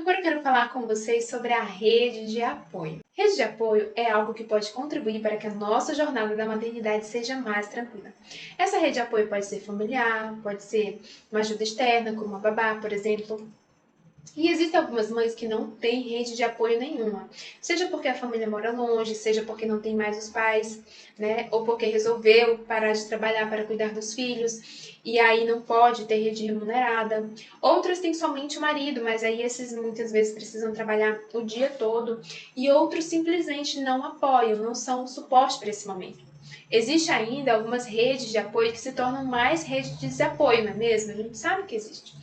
Agora eu quero falar com vocês sobre a rede de apoio. Rede de apoio é algo que pode contribuir para que a nossa jornada da maternidade seja mais tranquila. Essa rede de apoio pode ser familiar, pode ser uma ajuda externa, como a babá, por exemplo. E existem algumas mães que não têm rede de apoio nenhuma, seja porque a família mora longe, seja porque não tem mais os pais, né? Ou porque resolveu parar de trabalhar para cuidar dos filhos e aí não pode ter rede remunerada. Outras têm somente o marido, mas aí esses muitas vezes precisam trabalhar o dia todo e outros simplesmente não apoiam, não são um suporte para esse momento. Existe ainda algumas redes de apoio que se tornam mais redes de desapoio, não é mesmo? A gente sabe que existe.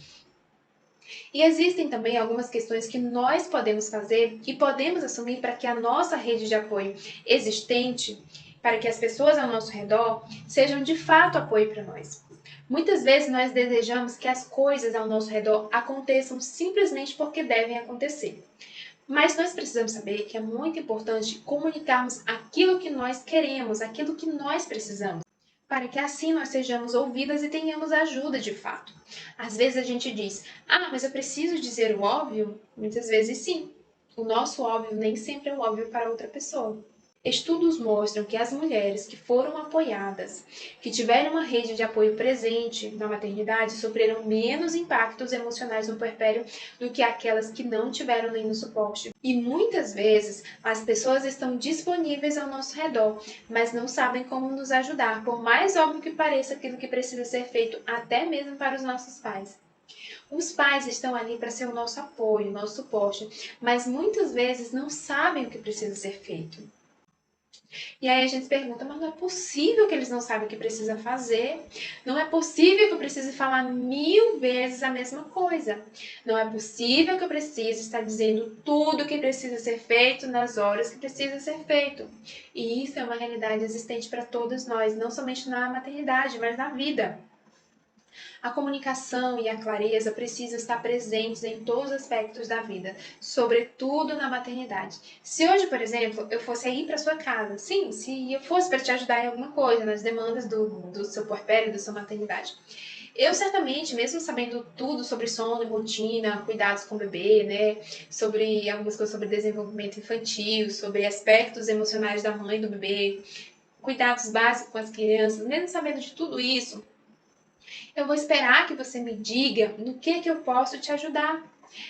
E existem também algumas questões que nós podemos fazer e podemos assumir para que a nossa rede de apoio existente, para que as pessoas ao nosso redor sejam de fato apoio para nós. Muitas vezes nós desejamos que as coisas ao nosso redor aconteçam simplesmente porque devem acontecer. Mas nós precisamos saber que é muito importante comunicarmos aquilo que nós queremos, aquilo que nós precisamos, para que assim nós sejamos ouvidas e tenhamos ajuda de fato. Às vezes a gente diz, mas eu preciso dizer o óbvio? Muitas vezes sim. O nosso óbvio nem sempre é o óbvio para outra pessoa. Estudos mostram que as mulheres que foram apoiadas, que tiveram uma rede de apoio presente na maternidade, sofreram menos impactos emocionais no puerpério do que aquelas que não tiveram nenhum suporte. E muitas vezes as pessoas estão disponíveis ao nosso redor, mas não sabem como nos ajudar, por mais óbvio que pareça aquilo que precisa ser feito, até mesmo para os nossos pais. Os pais estão ali para ser o nosso apoio, o nosso suporte, mas muitas vezes não sabem o que precisa ser feito. E aí a gente se pergunta, mas não é possível que eles não saibam o que precisa fazer. Não é possível que eu precise falar 1000 vezes a mesma coisa. Não é possível que eu precise estar dizendo tudo o que precisa ser feito nas horas que precisa ser feito. E isso é uma realidade existente para todos nós, não somente na maternidade, mas na vida. A comunicação e a clareza precisam estar presentes em todos os aspectos da vida, sobretudo na maternidade. Se hoje, por exemplo, eu fosse ir para sua casa, sim, se eu fosse para te ajudar em alguma coisa, nas demandas do seu puerpério, da sua maternidade, eu certamente, mesmo sabendo tudo sobre sono e rotina, cuidados com o bebê, né, sobre algumas coisas sobre desenvolvimento infantil, sobre aspectos emocionais da mãe e do bebê, cuidados básicos com as crianças, mesmo sabendo de tudo isso, eu vou esperar que você me diga no que eu posso te ajudar.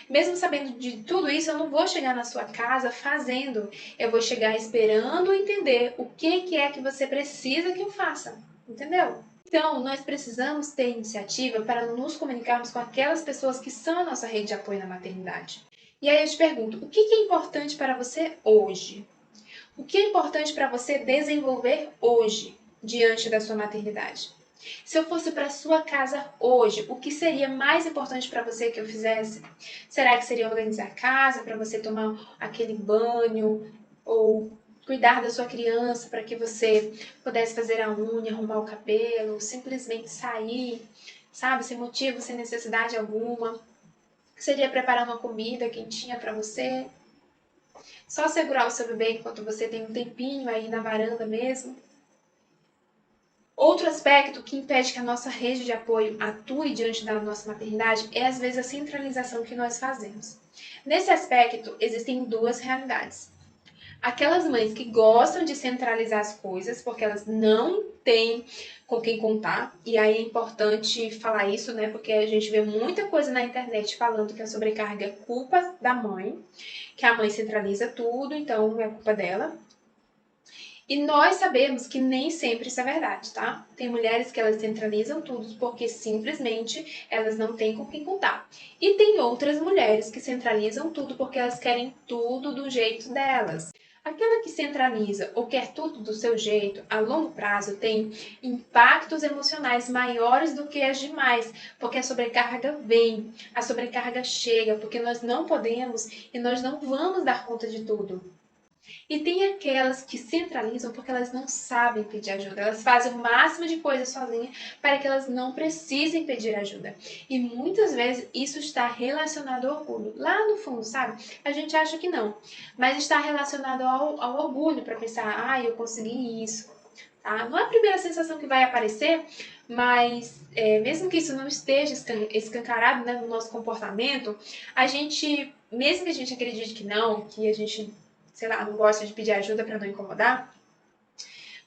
Mesmo sabendo de tudo isso, eu não vou chegar na sua casa fazendo. Eu vou chegar esperando entender o que é que você precisa que eu faça. Entendeu? Então, nós precisamos ter iniciativa para nos comunicarmos com aquelas pessoas que são a nossa rede de apoio na maternidade. E aí eu te pergunto, o que é importante para você hoje? O que é importante para você desenvolver hoje, diante da sua maternidade? Se eu fosse para sua casa hoje, o que seria mais importante para você que eu fizesse? Será que seria organizar a casa para você tomar aquele banho ou cuidar da sua criança para que você pudesse fazer a unha, arrumar o cabelo, simplesmente sair, sabe, sem motivo, sem necessidade alguma? Seria preparar uma comida quentinha para você? Só segurar o seu bebê enquanto você tem um tempinho aí na varanda mesmo? Outro aspecto que impede que a nossa rede de apoio atue diante da nossa maternidade é, às vezes, a centralização que nós fazemos. Nesse aspecto, existem duas realidades. Aquelas mães que gostam de centralizar as coisas porque elas não têm com quem contar, e aí é importante falar isso, né? Porque a gente vê muita coisa na internet falando que a sobrecarga é culpa da mãe, que a mãe centraliza tudo, então é culpa dela. E nós sabemos que nem sempre isso é verdade, tá? Tem mulheres que elas centralizam tudo porque simplesmente elas não têm com quem contar. E tem outras mulheres que centralizam tudo porque elas querem tudo do jeito delas. Aquela que centraliza ou quer tudo do seu jeito, a longo prazo tem impactos emocionais maiores do que as demais, porque a sobrecarga vem, a sobrecarga chega, porque nós não podemos e nós não vamos dar conta de tudo. E tem aquelas que centralizam porque elas não sabem pedir ajuda. Elas fazem o máximo de coisas sozinhas para que elas não precisem pedir ajuda. E muitas vezes isso está relacionado ao orgulho. Lá no fundo, sabe? A gente acha que não. Mas está relacionado ao orgulho para pensar, eu consegui isso. Tá? Não é a primeira sensação que vai aparecer, Mas mesmo que isso não esteja escancarado, né, no nosso comportamento, a gente, mesmo que a gente acredite que não, que a gente, sei lá, não gosta de pedir ajuda para não incomodar,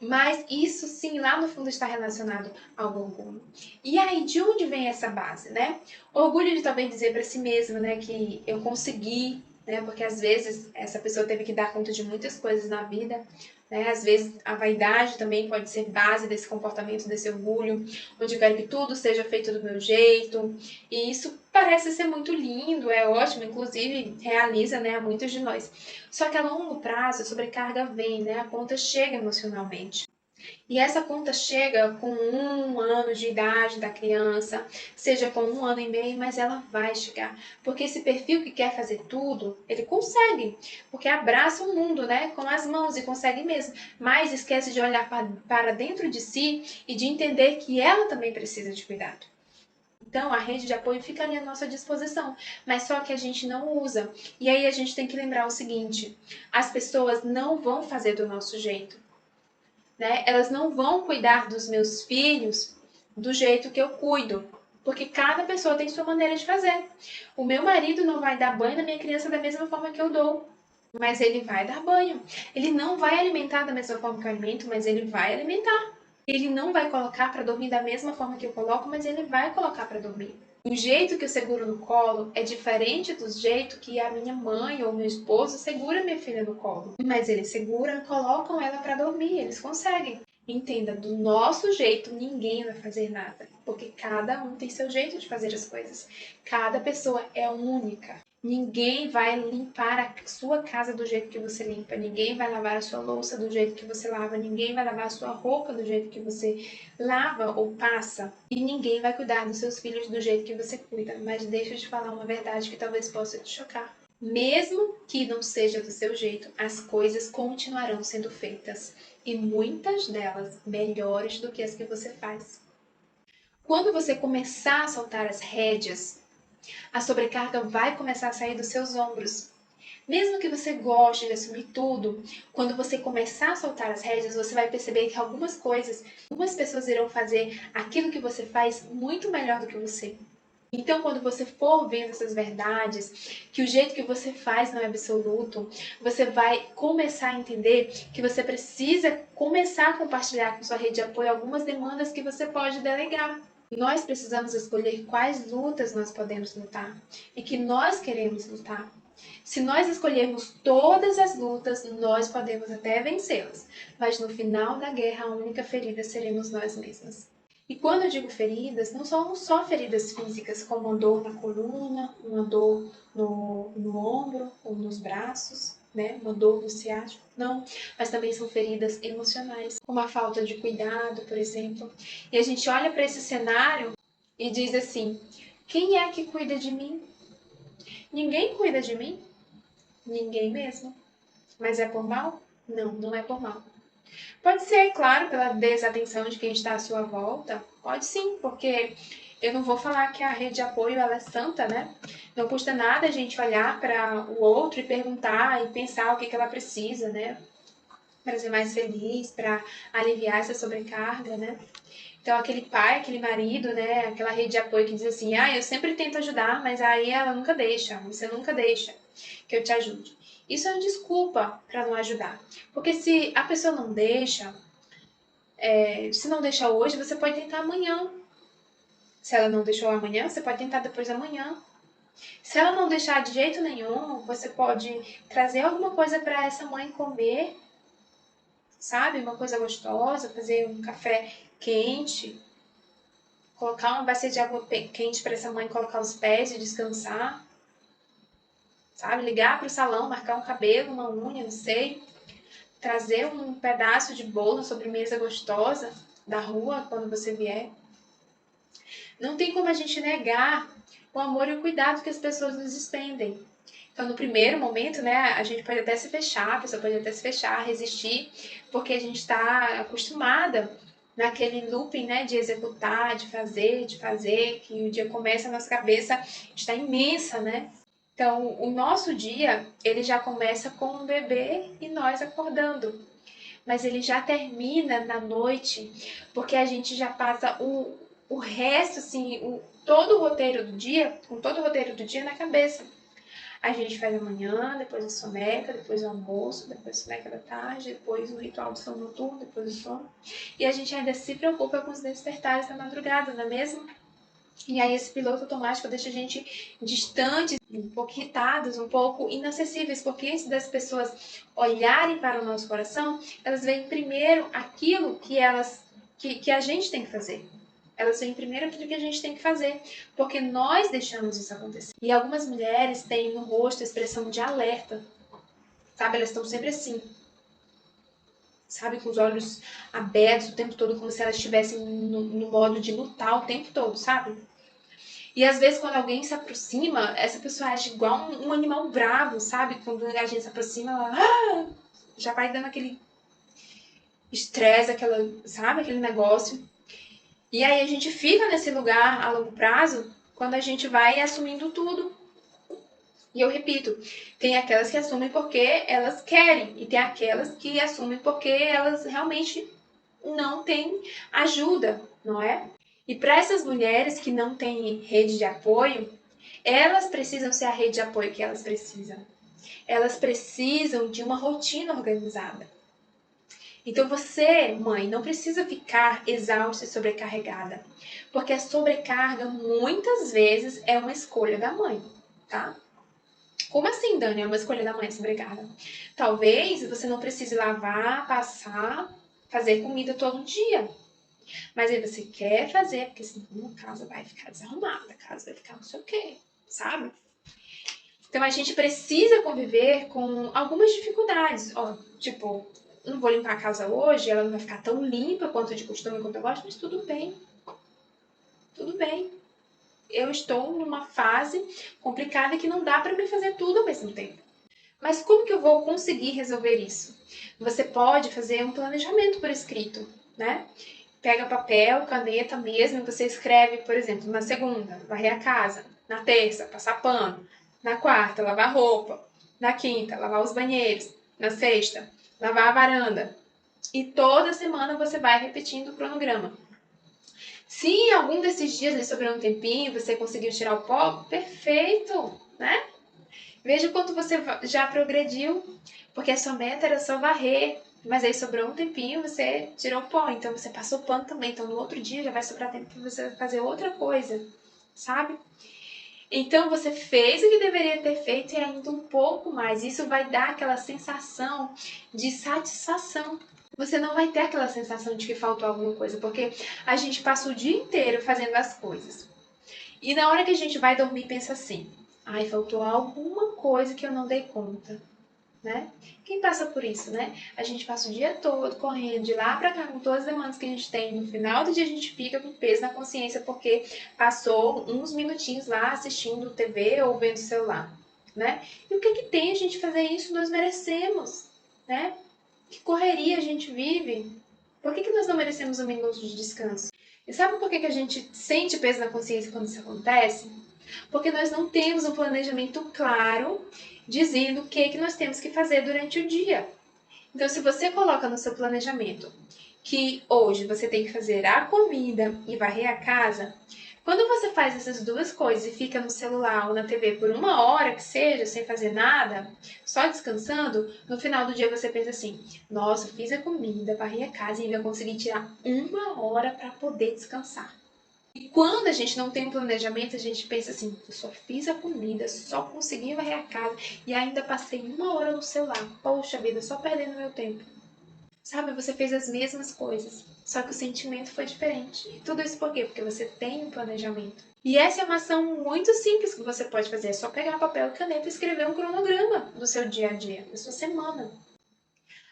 mas isso sim, lá no fundo está relacionado ao orgulho. E aí, de onde vem essa base, né? Orgulho de talvez dizer para si mesma, né, que eu consegui, né? Porque às vezes essa pessoa teve que dar conta de muitas coisas na vida, né? Às vezes a vaidade também pode ser base desse comportamento, desse orgulho, onde eu quero que tudo seja feito do meu jeito. E isso parece ser muito lindo, é ótimo, inclusive realiza, né, a muitos de nós. Só que a longo prazo a sobrecarga vem, né? A conta chega emocionalmente. E essa conta chega com 1 ano de idade da criança, seja com 1 ano e meio, mas ela vai chegar. Porque esse perfil que quer fazer tudo, ele consegue. Porque abraça o mundo, né? Com as mãos e consegue mesmo. Mas esquece de olhar para dentro de si e de entender que ela também precisa de cuidado. Então, a rede de apoio fica ali à nossa disposição, mas só que a gente não usa. E aí a gente tem que lembrar o seguinte: as pessoas não vão fazer do nosso jeito, né? Elas não vão cuidar dos meus filhos do jeito que eu cuido, porque cada pessoa tem sua maneira de fazer. O meu marido não vai dar banho na minha criança da mesma forma que eu dou, mas ele vai dar banho. Ele não vai alimentar da mesma forma que eu alimento, mas ele vai alimentar. Ele não vai colocar para dormir da mesma forma que eu coloco, mas ele vai colocar para dormir. O jeito que eu seguro no colo é diferente do jeito que a minha mãe ou meu esposo segura minha filha no colo. Mas eles seguram e colocam ela para dormir, eles conseguem. Entenda, do nosso jeito ninguém vai fazer nada, porque cada um tem seu jeito de fazer as coisas. Cada pessoa é única. Ninguém vai limpar a sua casa do jeito que você limpa, ninguém vai lavar a sua louça do jeito que você lava, ninguém vai lavar a sua roupa do jeito que você lava ou passa, e ninguém vai cuidar dos seus filhos do jeito que você cuida. Mas deixa eu te falar uma verdade que talvez possa te chocar. Mesmo que não seja do seu jeito, as coisas continuarão sendo feitas, e muitas delas melhores do que as que você faz. Quando você começar a soltar as rédeas, a sobrecarga vai começar a sair dos seus ombros. Mesmo que você goste de assumir tudo, quando você começar a soltar as rédeas, você vai perceber que algumas pessoas irão fazer aquilo que você faz muito melhor do que você. Então, quando você for vendo essas verdades, que o jeito que você faz não é absoluto, você vai começar a entender que você precisa começar a compartilhar com sua rede de apoio algumas demandas que você pode delegar. Nós precisamos escolher quais lutas nós podemos lutar e que nós queremos lutar. Se nós escolhermos todas as lutas, nós podemos até vencê-las, mas no final da guerra a única ferida seremos nós mesmas. E quando eu digo feridas, não são só feridas físicas, como uma dor na coluna, uma dor no ombro ou nos braços, né? Uma dor no ciático, não. Mas também são feridas emocionais, como a falta de cuidado, por exemplo. E a gente olha para esse cenário e diz assim: quem é que cuida de mim? Ninguém cuida de mim? Ninguém mesmo. Mas é por mal? Não, não é por mal. Pode ser, claro, pela desatenção de quem está à sua volta. Pode sim, porque eu não vou falar que a rede de apoio ela é santa, né? Não custa nada a gente olhar para o outro e perguntar e pensar o que ela precisa, né? Para ser mais feliz, para aliviar essa sobrecarga, né? Então, aquele pai, aquele marido, né? Aquela rede de apoio que diz assim: ah, eu sempre tento ajudar, mas aí ela nunca deixa, você nunca deixa que eu te ajude. Isso é uma desculpa para não ajudar. Porque se a pessoa não deixa, se não deixar hoje, você pode tentar amanhã. Se ela não deixou amanhã, você pode tentar depois da manhã. Se ela não deixar de jeito nenhum, você pode trazer alguma coisa para essa mãe comer, sabe? Uma coisa gostosa, fazer um café quente, colocar uma bacia de água quente para essa mãe colocar os pés e descansar, sabe? Ligar para o salão, marcar um cabelo, uma unha, não sei. Trazer um pedaço de bolo, sobremesa gostosa da rua quando você vier. Não tem como a gente negar o amor e o cuidado que as pessoas nos estendem. Então, no primeiro momento, né, a gente pode até se fechar, a pessoa pode até se fechar, resistir, porque a gente está acostumada naquele looping, né, de executar, de fazer, que o dia começa, a nossa cabeça está imensa, né? Então, o nosso dia, ele já começa com um bebê e nós acordando. mas ele já termina na noite, porque a gente já passa o resto, assim, todo o roteiro do dia, com todo o roteiro do dia na cabeça. A gente faz amanhã, depois a soneca, depois o almoço, depois a soneca da tarde, depois o ritual do sono noturno, depois o sono. E a gente ainda se preocupa com os despertares da madrugada, não é mesmo? E aí esse piloto automático deixa a gente distantes, um pouco irritados, um pouco inacessíveis, porque antes das pessoas olharem para o nosso coração, elas veem primeiro aquilo que a gente tem que fazer. Elas veem primeiro aquilo que a gente tem que fazer, porque nós deixamos isso acontecer. E algumas mulheres têm no rosto a expressão de alerta, sabe? Elas estão sempre assim, sabe? Com os olhos abertos o tempo todo, como se elas estivessem no modo de lutar o tempo todo, sabe? E às vezes quando alguém se aproxima, essa pessoa age igual um animal bravo, sabe? Quando a gente se aproxima, ela já vai dando aquele estresse, sabe? Aquele negócio. E aí a gente fica nesse lugar a longo prazo quando a gente vai assumindo tudo. E eu repito, tem aquelas que assumem porque elas querem e tem aquelas que assumem porque elas realmente não têm ajuda, não é? E para essas mulheres que não têm rede de apoio, elas precisam ser a rede de apoio que elas precisam. Elas precisam de uma rotina organizada. Então você, mãe, não precisa ficar exausta e sobrecarregada, porque a sobrecarga muitas vezes é uma escolha da mãe, tá? Como assim, Dani? É uma escolha da mãe sobrecarga? Talvez você não precise lavar, passar, fazer comida todo dia. Mas aí você quer fazer, porque senão a casa vai ficar desarrumada, a casa vai ficar não sei o quê, sabe? Então a gente precisa conviver com algumas dificuldades. Ó, tipo, não vou limpar a casa hoje, ela não vai ficar tão limpa quanto de costume, quanto eu gosto, mas tudo bem. Tudo bem. Eu estou numa fase complicada que não dá para me fazer tudo ao mesmo tempo. Mas como que eu vou conseguir resolver isso? Você pode fazer um planejamento por escrito, né? Pega papel, caneta mesmo, e você escreve, por exemplo, na segunda, varrer a casa, na terça, passar pano, na quarta, lavar roupa, na quinta, lavar os banheiros, na sexta, lavar a varanda. E toda semana você vai repetindo o cronograma. Se em algum desses dias lhe sobrou um tempinho, você conseguiu tirar o pó, perfeito, né? Veja o quanto você já progrediu, porque a sua meta era só varrer, mas aí sobrou um tempinho, você tirou o pó, então você passou o pano também, então no outro dia já vai sobrar tempo para você fazer outra coisa, sabe? Então você fez o que deveria ter feito e ainda um pouco mais. Isso vai dar aquela sensação de satisfação. Você não vai ter aquela sensação de que faltou alguma coisa, porque a gente passa o dia inteiro fazendo as coisas. E na hora que a gente vai dormir, pensa assim: ai, faltou alguma coisa que eu não dei conta, né? Quem passa por isso, né? A gente passa o dia todo correndo de lá pra cá com todas as demandas que a gente tem. No final do dia a gente fica com peso na consciência porque passou uns minutinhos lá assistindo TV ou vendo o celular, né? E o que que tem a gente fazer isso? Nós merecemos, né? Que correria a gente vive. Por que que nós não merecemos um minuto de descanso? E sabe por que que a gente sente peso na consciência quando isso acontece? Porque nós não temos um planejamento claro dizendo o que nós temos que fazer durante o dia. Então, se você coloca no seu planejamento que hoje você tem que fazer a comida e varrer a casa, quando você faz essas duas coisas e fica no celular ou na TV por uma hora que seja, sem fazer nada, só descansando, no final do dia você pensa assim: nossa, fiz a comida, varri a casa e ainda consegui tirar uma hora para poder descansar. E quando a gente não tem um planejamento, a gente pensa assim: eu só fiz a comida, só consegui varrer a casa e ainda passei uma hora no celular. Poxa vida, só perdendo meu tempo. Sabe, você fez as mesmas coisas, só que o sentimento foi diferente. E tudo isso por quê? Porque você tem um planejamento. E essa é uma ação muito simples que você pode fazer. É só pegar papel e caneta e escrever um cronograma do seu dia a dia, da sua semana.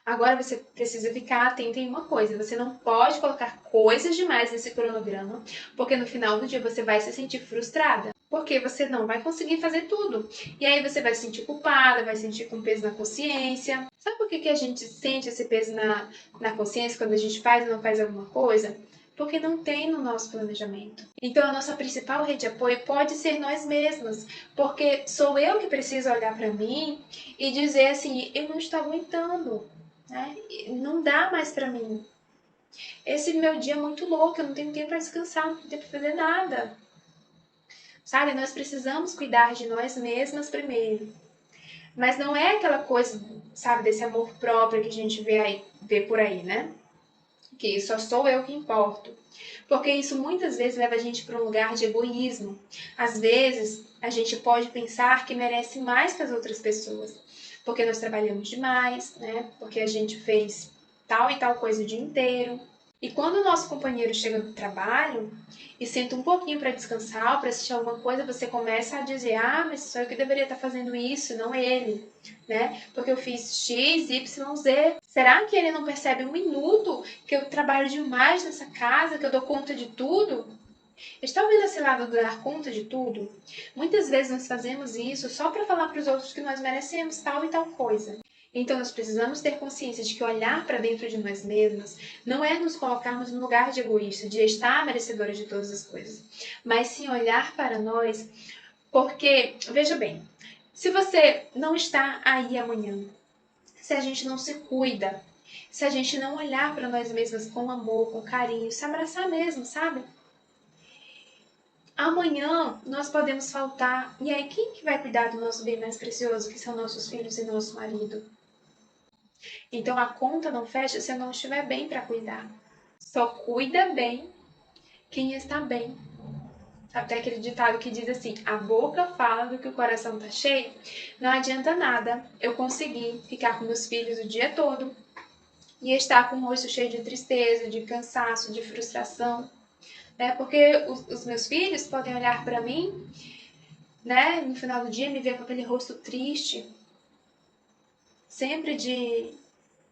Agora você precisa ficar atento em uma coisa: você não pode colocar coisas demais nesse cronograma, porque no final do dia você vai se sentir frustrada, porque você não vai conseguir fazer tudo. E aí você vai se sentir culpada, vai se sentir com peso na consciência. Sabe por que que a gente sente esse peso na consciência quando a gente faz ou não faz alguma coisa? Porque não tem no nosso planejamento. Então a nossa principal rede de apoio pode ser nós mesmas, porque sou eu que preciso olhar para mim e dizer assim: eu não estou aguentando. né? Não dá mais pra mim. Esse meu dia é muito louco, eu não tenho tempo pra descansar, não tenho tempo pra fazer nada. Sabe, nós precisamos cuidar de nós mesmas primeiro. Mas não é aquela coisa, sabe, desse amor próprio que a gente vê por aí, né? Que só sou eu que importo. Porque isso muitas vezes leva a gente para um lugar de egoísmo. Às vezes, a gente pode pensar que merece mais que as outras pessoas. Porque nós trabalhamos demais, né? Porque a gente fez tal e tal coisa o dia inteiro. E quando o nosso companheiro chega do trabalho e senta um pouquinho para descansar ou para assistir alguma coisa, você começa a dizer: ah, mas sou eu que deveria estar fazendo isso, não ele, né? Porque eu fiz X, Y, Z. Será que ele não percebe um minuto que eu trabalho demais nessa casa, que eu dou conta de tudo? Está ouvindo esse lado do dar conta de tudo? Muitas vezes nós fazemos isso só para falar para os outros que nós merecemos tal e tal coisa. Então nós precisamos ter consciência de que olhar para dentro de nós mesmas não é nos colocarmos no lugar de egoísta, de estar merecedora de todas as coisas, mas sim olhar para nós, porque, veja bem, se você não está aí amanhã, se a gente não se cuida, se a gente não olhar para nós mesmas com amor, com carinho, se abraçar mesmo, sabe? Amanhã nós podemos faltar. E aí, quem que vai cuidar do nosso bem mais precioso, que são nossos filhos e nosso marido? Então a conta não fecha se eu não estiver bem para cuidar. Só cuida bem quem está bem. Sabe, tem aquele ditado que diz assim: a boca fala do que o coração tá cheio. Não adianta nada eu conseguir ficar com meus filhos o dia todo e estar com o rosto cheio de tristeza, de cansaço, de frustração, né? Porque os meus filhos podem olhar para mim, né, no final do dia me ver com aquele rosto triste, sempre de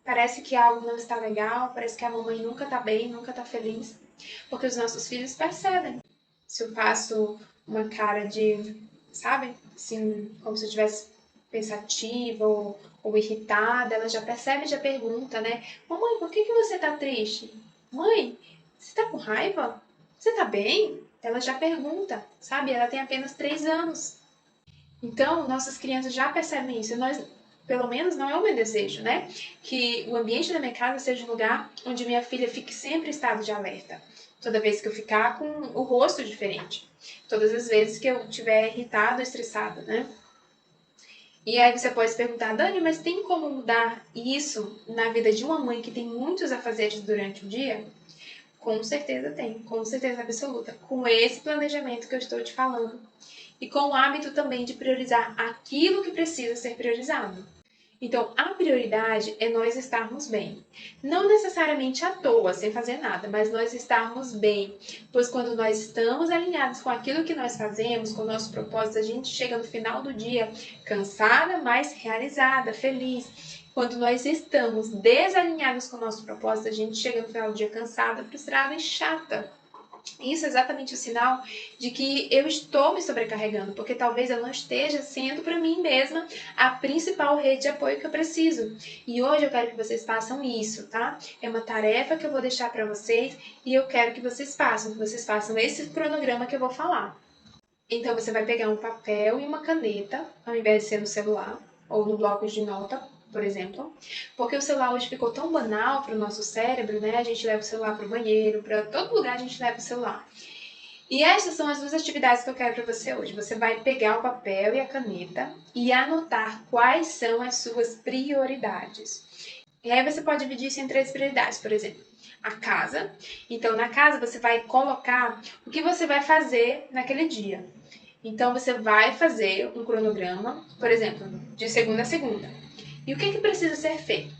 parece que algo não está legal, parece que a mamãe nunca tá bem, nunca tá feliz, porque os nossos filhos percebem. Se eu faço uma cara de, sabe, assim, como se eu estivesse pensativa ou irritada, ela já percebe e já pergunta, né? Mamãe, por que você tá triste? Mãe, você tá com raiva? Você tá bem? Ela já pergunta, sabe? Ela tem apenas 3 anos. Então, nossas crianças já percebem isso. Nós, pelo menos, não é o meu desejo, né? Que o ambiente da minha casa seja um lugar onde minha filha fique sempre em estado de alerta. Toda vez que eu ficar com o rosto diferente. Todas as vezes que eu estiver irritado, estressado, né? E aí você pode se perguntar, Dani, mas tem como mudar isso na vida de uma mãe que tem muitos afazeres durante o dia? Com certeza tem, com certeza absoluta. Com esse planejamento que eu estou te falando. E com o hábito também de priorizar aquilo que precisa ser priorizado. Então, a prioridade é nós estarmos bem. Não necessariamente à toa, sem fazer nada, mas nós estarmos bem. Pois quando nós estamos alinhados com aquilo que nós fazemos, com o nosso propósito, a gente chega no final do dia cansada, mas realizada, feliz. Quando nós estamos desalinhados com o nosso propósito, a gente chega no final do dia cansada, frustrada e chata. Isso é exatamente o sinal de que eu estou me sobrecarregando, porque talvez eu não esteja sendo para mim mesma a principal rede de apoio que eu preciso. E hoje eu quero que vocês façam isso, tá? É uma tarefa que eu vou deixar para vocês e eu quero que vocês façam esse cronograma que eu vou falar. Então você vai pegar um papel e uma caneta, ao invés de ser no celular ou no bloco de nota, por exemplo, porque o celular hoje ficou tão banal para o nosso cérebro, né? A gente leva o celular para o banheiro, para todo lugar a gente leva o celular. E essas são as duas atividades que eu quero para você hoje. Você vai pegar o papel e a caneta e anotar quais são as suas prioridades. E aí você pode dividir isso em 3 prioridades, por exemplo, a casa. Então, na casa você vai colocar o que você vai fazer naquele dia. Então, você vai fazer um cronograma, por exemplo, de segunda a segunda. E o que precisa ser feito?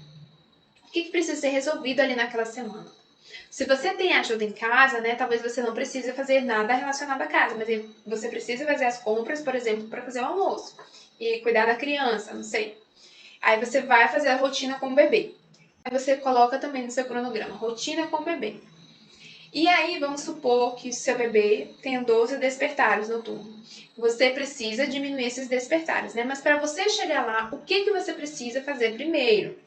O que precisa ser resolvido ali naquela semana? Se você tem ajuda em casa, né, talvez você não precise fazer nada relacionado à casa, mas você precisa fazer as compras, por exemplo, para fazer o almoço e cuidar da criança, não sei. Aí você vai fazer a rotina com o bebê. Aí você coloca também no seu cronograma, rotina com o bebê. E aí, vamos supor que seu bebê tenha 12 despertares noturnos. Você precisa diminuir esses despertares, né? Mas para você chegar lá, o que você precisa fazer primeiro?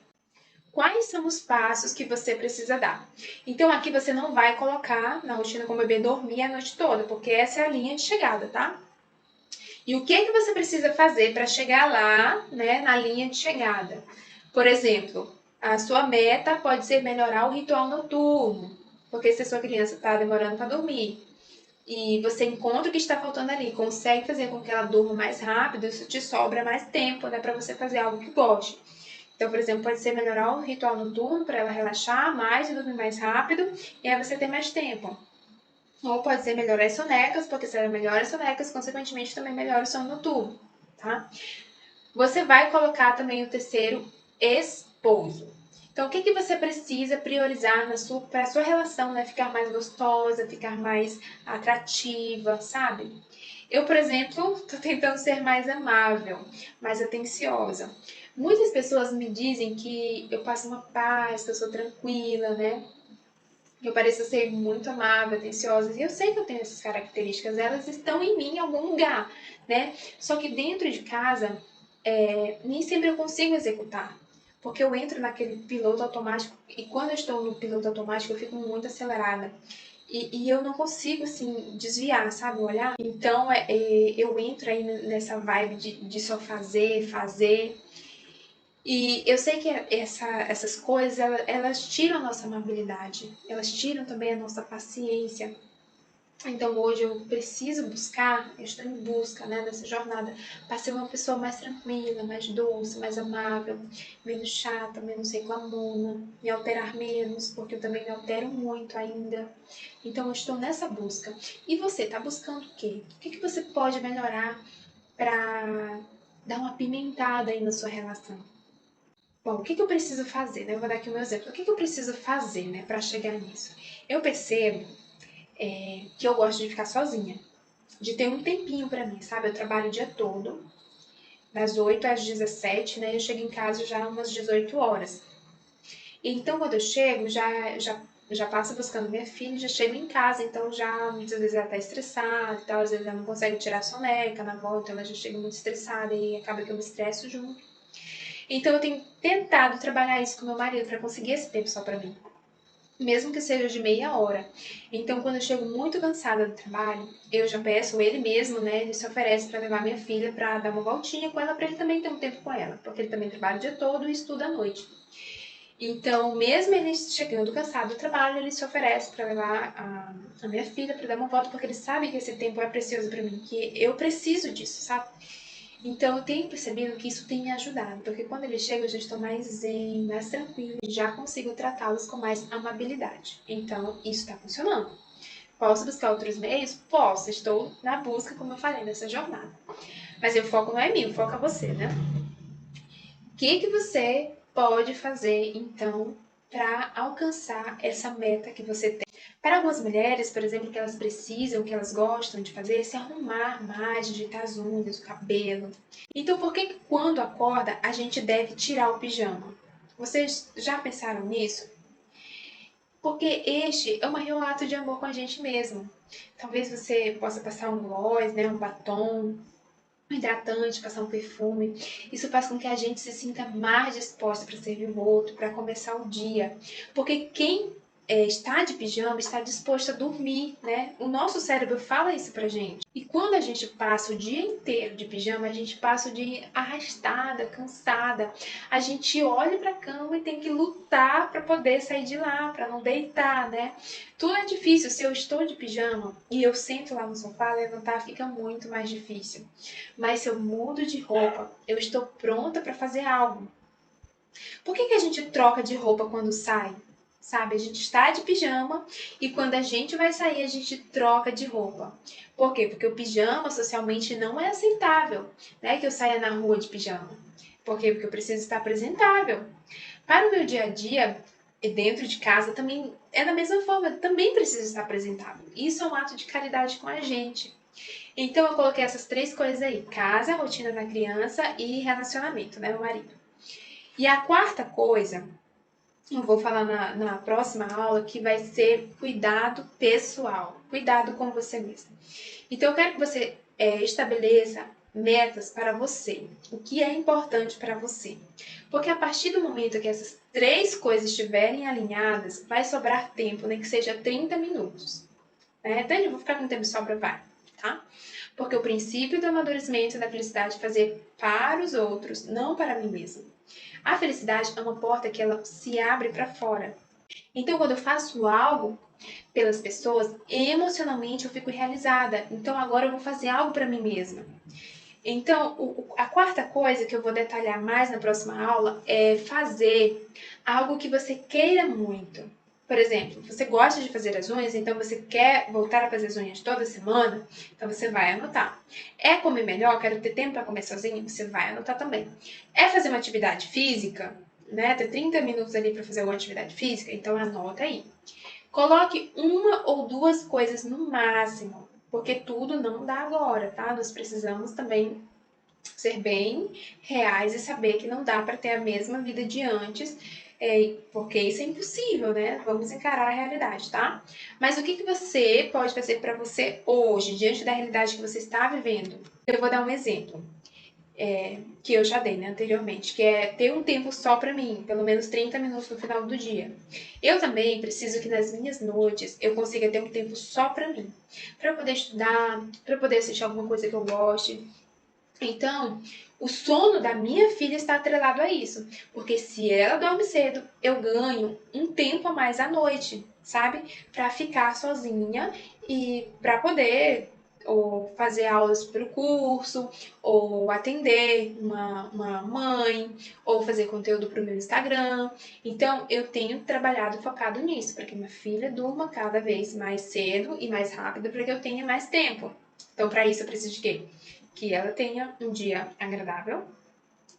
Quais são os passos que você precisa dar? Então, aqui você não vai colocar na rotina com o bebê dormir a noite toda, porque essa é a linha de chegada, tá? E o que você precisa fazer para chegar lá, né, na linha de chegada? Por exemplo, A sua meta pode ser melhorar o ritual noturno, porque se a sua criança está demorando para dormir e você encontra o que está faltando ali, consegue fazer com que ela durma mais rápido, isso te sobra mais tempo, né, para você fazer algo que goste. Então, por exemplo, pode ser melhorar o ritual noturno para ela relaxar mais e dormir mais rápido, e aí você tem mais tempo. Ou pode ser melhorar as sonecas, porque se ela melhora as sonecas, consequentemente também melhora o sono noturno, tá? Você vai colocar também o terceiro, esposo. Então, o que, que você precisa priorizar para a sua relação, né? Ficar mais gostosa, ficar mais atrativa, sabe? Eu, por exemplo, estou tentando ser mais amável, mais atenciosa. Muitas pessoas me dizem que eu passo uma paz, que eu sou tranquila, né? Eu pareço ser muito amável, atenciosa. E eu sei que eu tenho essas características, elas estão em mim em algum lugar, né? Só que dentro de casa, nem sempre eu consigo executar. Porque eu entro naquele piloto automático e quando eu estou no piloto automático eu fico muito acelerada. E eu não consigo, assim, desviar, sabe, olhar. Então, eu entro aí nessa vibe de só fazer, fazer. E eu sei que essas coisas, elas tiram a nossa amabilidade, elas tiram também a nossa paciência. Então hoje eu preciso buscar, eu estou em busca, né, nessa jornada, para ser uma pessoa mais tranquila, mais doce, mais amável, menos chata, menos reclamona, me alterar menos, porque eu também me altero muito ainda. Então eu estou nessa busca. E você, está buscando o quê? O que você pode melhorar para dar uma pimentada aí na sua relação? Bom, o que eu preciso fazer, né? Eu vou dar aqui o meu exemplo. O que eu preciso fazer, né, para chegar nisso? Eu percebo que eu gosto de ficar sozinha, de ter um tempinho para mim, sabe? Eu trabalho o dia todo, das 8 às 17, né? Eu chego em casa já umas 18 horas. Então, quando eu chego, já passo buscando minha filha, já chego em casa, então já muitas vezes ela tá estressada e tal, às vezes ela não consegue tirar a soneca na volta, ela já chega muito estressada e acaba que eu me estresso junto. Então eu tenho tentado trabalhar isso com meu marido para conseguir esse tempo só para mim, mesmo que seja de meia hora. Então, quando eu chego muito cansada do trabalho, eu já peço ele mesmo, né? Ele se oferece para levar minha filha para dar uma voltinha com ela, para ele também ter um tempo com ela, porque ele também trabalha o dia todo e estuda à noite. Então, mesmo ele chegando cansado do trabalho, ele se oferece para levar a minha filha para dar uma volta, porque ele sabe que esse tempo é precioso para mim, que eu preciso disso, sabe? Então eu tenho percebido que isso tem me ajudado, porque quando ele chega eu já estou mais zen, mais tranquila e já consigo tratá-los com mais amabilidade. Então isso está funcionando. Posso buscar outros meios? Posso, estou na busca, como eu falei, nessa jornada. Mas o foco não é mim, o foco é você, né? O que você pode fazer então para alcançar essa meta que você tem? Para algumas mulheres, por exemplo, que elas precisam, que elas gostam de fazer, é se arrumar mais, digitar as unhas, o cabelo. Então, por que quando acorda a gente deve tirar o pijama? Vocês já pensaram nisso? Porque este é o maior ato de amor com a gente mesmo. Talvez você possa passar um gloss, né, um batom, um hidratante, passar um perfume. Isso faz com que a gente se sinta mais disposta para servir o outro, para começar o dia. Porque quem está de pijama está disposto a dormir, né? O nosso cérebro fala isso pra gente. E quando a gente passa o dia inteiro de pijama, a gente passa o dia arrastada, cansada. A gente olha para a cama e tem que lutar para poder sair de lá, para não deitar, né? Tudo é difícil. Se eu estou de pijama e eu sento lá no sofá, levantar fica muito mais difícil. Mas se eu mudo de roupa, eu estou pronta para fazer algo. Por que a gente troca de roupa quando sai? Sabe, a gente está de pijama e quando a gente vai sair, a gente troca de roupa. Por quê? Porque o pijama socialmente não é aceitável, né? Que eu saia na rua de pijama. Por quê? Porque eu preciso estar apresentável. Para o meu dia a dia, e dentro de casa também é da mesma forma, eu também preciso estar apresentável. Isso é um ato de caridade com a gente. Então eu coloquei essas três coisas aí: casa, rotina da criança e relacionamento, né, meu marido. E a quarta coisa, eu vou falar na próxima aula, que vai ser cuidado pessoal, cuidado com você mesmo. Então eu quero que você estabeleça metas para você, o que é importante para você. Porque a partir do momento que essas três coisas estiverem alinhadas, vai sobrar tempo, nem que seja 30 minutos. Né? Então eu vou ficar com tempo de sobra, vai, tá? Porque o princípio do amadurecimento e da felicidade é fazer para os outros, não para mim mesma. A felicidade é uma porta que ela se abre para fora. Então, quando eu faço algo pelas pessoas, emocionalmente eu fico realizada. Então, agora eu vou fazer algo para mim mesma. Então, a quarta coisa que eu vou detalhar mais na próxima aula é fazer algo que você queira muito. Por exemplo, você gosta de fazer as unhas, então você quer voltar a fazer as unhas toda semana, então você vai anotar. É comer melhor, quero ter tempo para comer sozinho, você vai anotar também. É fazer uma atividade física, né? Ter 30 minutos ali para fazer uma atividade física, então anota aí. Coloque uma ou duas coisas no máximo, porque tudo não dá agora, tá? Nós precisamos também ser bem reais e saber que não dá para ter a mesma vida de antes, porque isso é impossível, né? Vamos encarar a realidade, tá? Mas o que você pode fazer para você hoje, diante da realidade que você está vivendo? Eu vou dar um exemplo. Que eu já dei, né, anteriormente, que é ter um tempo só para mim, pelo menos 30 minutos no final do dia. Eu também preciso que nas minhas noites eu consiga ter um tempo só para mim, para eu poder estudar, para eu poder assistir alguma coisa que eu goste. Então, o sono da minha filha está atrelado a isso, porque se ela dorme cedo, eu ganho um tempo a mais à noite, sabe? Para ficar sozinha e para poder ou fazer aulas para o curso, ou atender uma mãe, ou fazer conteúdo para o meu Instagram. Então, eu tenho trabalhado focado nisso, para que minha filha durma cada vez mais cedo e mais rápido, para que eu tenha mais tempo. Então, para isso, eu preciso de quê? Que ela tenha um dia agradável,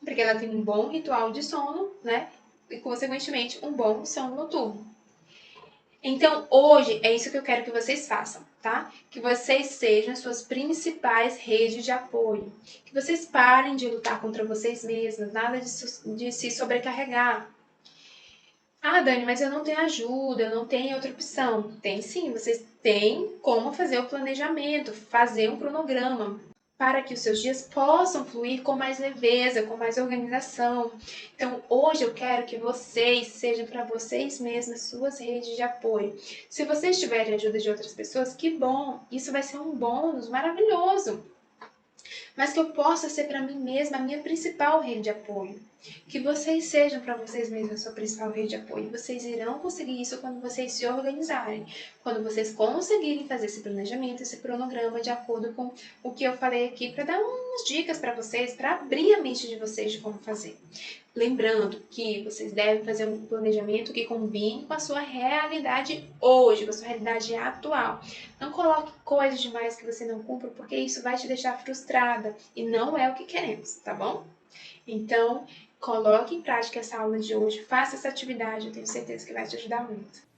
para que ela tenha um bom ritual de sono, né? E, consequentemente, um bom sono noturno. Então, hoje é isso que eu quero que vocês façam, tá? Que vocês sejam as suas principais redes de apoio. Que vocês parem de lutar contra vocês mesmos, nada de se sobrecarregar. Ah, Dani, mas eu não tenho ajuda, eu não tenho outra opção. Tem sim, vocês têm como fazer o planejamento, fazer um cronograma, para que os seus dias possam fluir com mais leveza, com mais organização. Então, hoje eu quero que vocês sejam para vocês mesmos suas redes de apoio. Se vocês tiverem ajuda de outras pessoas, que bom! Isso vai ser um bônus maravilhoso. Mas que eu possa ser para mim mesma a minha principal rede de apoio. Que vocês sejam para vocês mesmos a sua principal rede de apoio. Vocês irão conseguir isso quando vocês se organizarem, quando vocês conseguirem fazer esse planejamento, esse cronograma de acordo com o que eu falei aqui, para dar umas dicas para vocês, para abrir a mente de vocês de como fazer. Lembrando que vocês devem fazer um planejamento que combine com a sua realidade hoje, com a sua realidade atual. Não coloque coisas demais que você não cumpra, porque isso vai te deixar frustrada e não é o que queremos, tá bom? Então, coloque em prática essa aula de hoje, faça essa atividade, eu tenho certeza que vai te ajudar muito.